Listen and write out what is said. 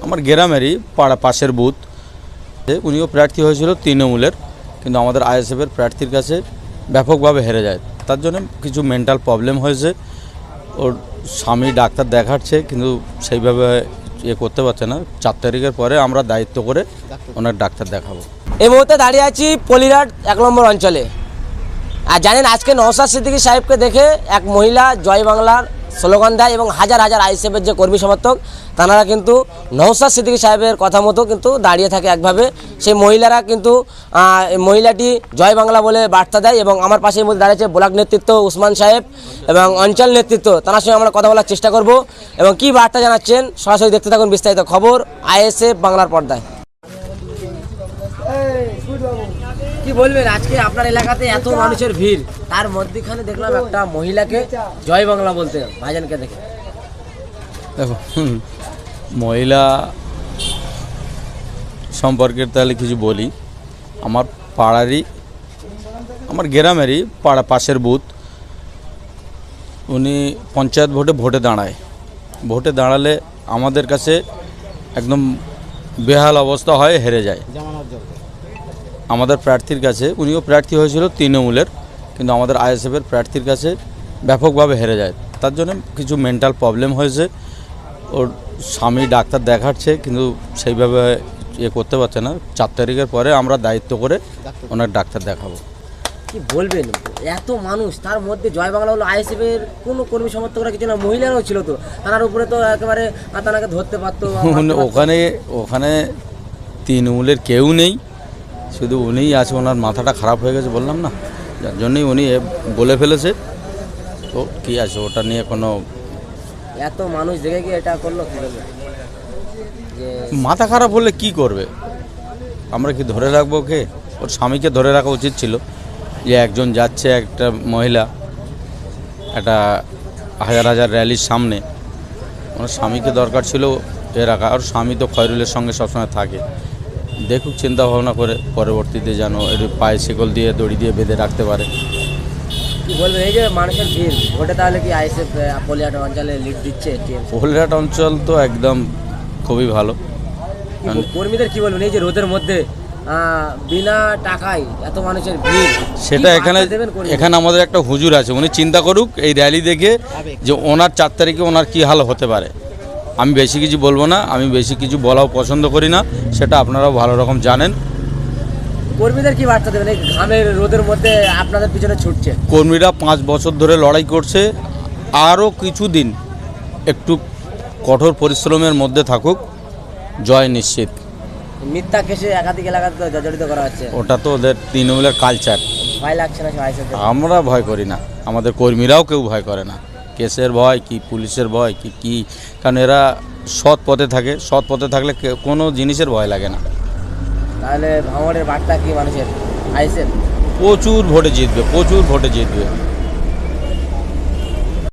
আমার গ্রামেরই পাড়া পাশের বুথ, উনিও প্রার্থী হয়েছিল তৃণমূলের, কিন্তু আমাদের আইএসএফের প্রার্থীর কাছে ব্যাপকভাবে হেরে যায়। তার জন্য কিছু মেন্টাল প্রবলেম হয়েছে, ওর স্বামী ডাক্তার দেখাচ্ছে কিন্তু সেইভাবে করতে পারছে না। 4 তারিখের পরে আমরা দায়িত্ব করে ওনার ডাক্তার দেখাবো। এই মুহূর্তে দাঁড়িয়ে আছি পলিরহাট 1 নম্বর অঞ্চলে। আর জানেন আজকে নওশাদ সিদ্দিকী সাহেবকে দেখে এক মহিলা জয় বাংলার স্লোগান দেয় এবং হাজার হাজার আইএসএফের যে কর্মী সমর্থক তারা কিন্তু নওশাদ সিদ্দিকী সাহেবের কথা মতো কিন্তু দাঁড়িয়ে থাকে একভাবে। সেই মহিলারা কিন্তু মহিলাটি জয় বাংলা বলে বার্তা দেয় এবং আমার পাশের মধ্যে দাঁড়িয়েছে ব্লক নেতৃত্ব উসমান সাহেব এবং অঞ্চল নেতৃত্ব, তার সঙ্গে আমরা কথা বলার চেষ্টা করব এবং কি বার্তা জানাচ্ছেন সরাসরি দেখতে থাকুন বিস্তারিত খবর আইএসএফ বাংলার পর্দায়। কি বলবেন, আজকে আপনার এলাকাতে এত মানুষের ভিড়, তার মধ্যখানে দেখলাম একটা মহিলাকে জয় বাংলা বলতে, ভাইজানকে দেখে। দেখো, মহিলা সম্পর্কে তাহলে কিছু বলি। আমার পাড়ারই, আমার গ্রামেরই পাড়া পাশের বুথ, উনি পঞ্চায়েত ভোটে দাঁড়ায়। ভোটে দাঁড়ালে আমাদের কাছে একদম বেহাল অবস্থা হয়, হেরে যায় আমাদের প্রার্থীর কাছে। উনিও প্রার্থী হয়েছিল তৃণমূলের, কিন্তু আমাদের আইএসএফের প্রার্থীর কাছে ব্যাপকভাবে হেরে যায়। তার জন্য কিছু মেন্টাল প্রবলেম হয়েছে, ওর স্বামী ডাক্তার দেখাচ্ছে কিন্তু সেইভাবে করতে পারছে না। 4 তারিখের পরে আমরা দায়িত্ব করে ওনার ডাক্তার দেখাবো। কি বলবেন, এত মানুষ, তার মধ্যে জয় বাংলা হলো আইএসএফের কোনো কর্মী সমর্থকরা কিছু না, মহিলারাও ছিল তো, তার উপরে তো একেবারে তাকে ধরতে পারতো। ওখানে তৃণমূলের কেউ নেই, শুধু উনিই আছে। ওনার মাথাটা খারাপ হয়ে গেছে বললাম না, যার জন্যই উনি বলে ফেলেছে। তো কী আছে, ওটা নিয়ে কোনো এত মানুষ দেখে কি এটা করলো? কি বলবে, মাথা খারাপ হলে কি করবে? আমরা কি ধরে রাখবো কে? ওর স্বামীকে ধরে রাখা উচিত ছিল। যে একজন যাচ্ছে, একটা মহিলা একটা হাজার হাজার র্যালির সামনে, ওনার স্বামীকে দরকার ছিল রাখা। আর স্বামী তো খয়রুলের সঙ্গে সবসময় থাকে। দেখুক চিন্তা ভাবনা করে, পরবর্তীতে যেন এর পায়ে শিকল দিয়ে দড়ি দিয়ে বেঁধে রাখতে পারে। কি বলবেন, এই যে মানুষের ভিড় ভোটে, তাহলে কি আইএসএফ পলিরহাট অঞ্চলে লিড দিচ্ছে? পলিরহাট অঞ্চল তো একদম খুবই ভালো। কর্মীদের কি বলবেন, এই যে রোদের মধ্যে বিনা টাকায় এত মানুষের ভিড়, সেটা এখানে আমাদের একটা হুজুর আছে, উনি চিন্তা করুক এই র্যালি দেখে যে ওনার 4 তারিখে ওনার কী হাল হতে পারে। আমি বেশি কিছু বলবো না, আমি বেশি কিছু বলাও পছন্দ করি না, সেটা আপনারাও ভালো রকম জানেন। কর্মীদের কি বার্তা দেবেন, এই ঘামের রোদের মধ্যে আপনাদের পিছনে ছুটছে? কর্মীরা 5 বছর ধরে লড়াই করছে, আরও কিছুদিন একটু কঠোর পরিশ্রমের মধ্যে থাকুক, জয় নিশ্চিত। মিথ্যা কেসে একাধিক এলাকাতে জড়িত করা হচ্ছে, ওটা তো ওদের তৃণমূলের কালচার। ভয় লাগছে না? আমরা ভয় করি না, আমাদের কর্মীরাও কেউ ভয় করে না। কেসের ভয় কি, পুলিশের ভয় কি, কারণ এরা সৎ পথে থাকে। সৎ পথে থাকলে কোনো জিনিসের ভয় লাগে না। তাহলে ভাঙড়ের বার্তা কি মানুষের? আইএসএফ প্রচুর ভোটে জিতবে, প্রচুর ভোটে জিতবে।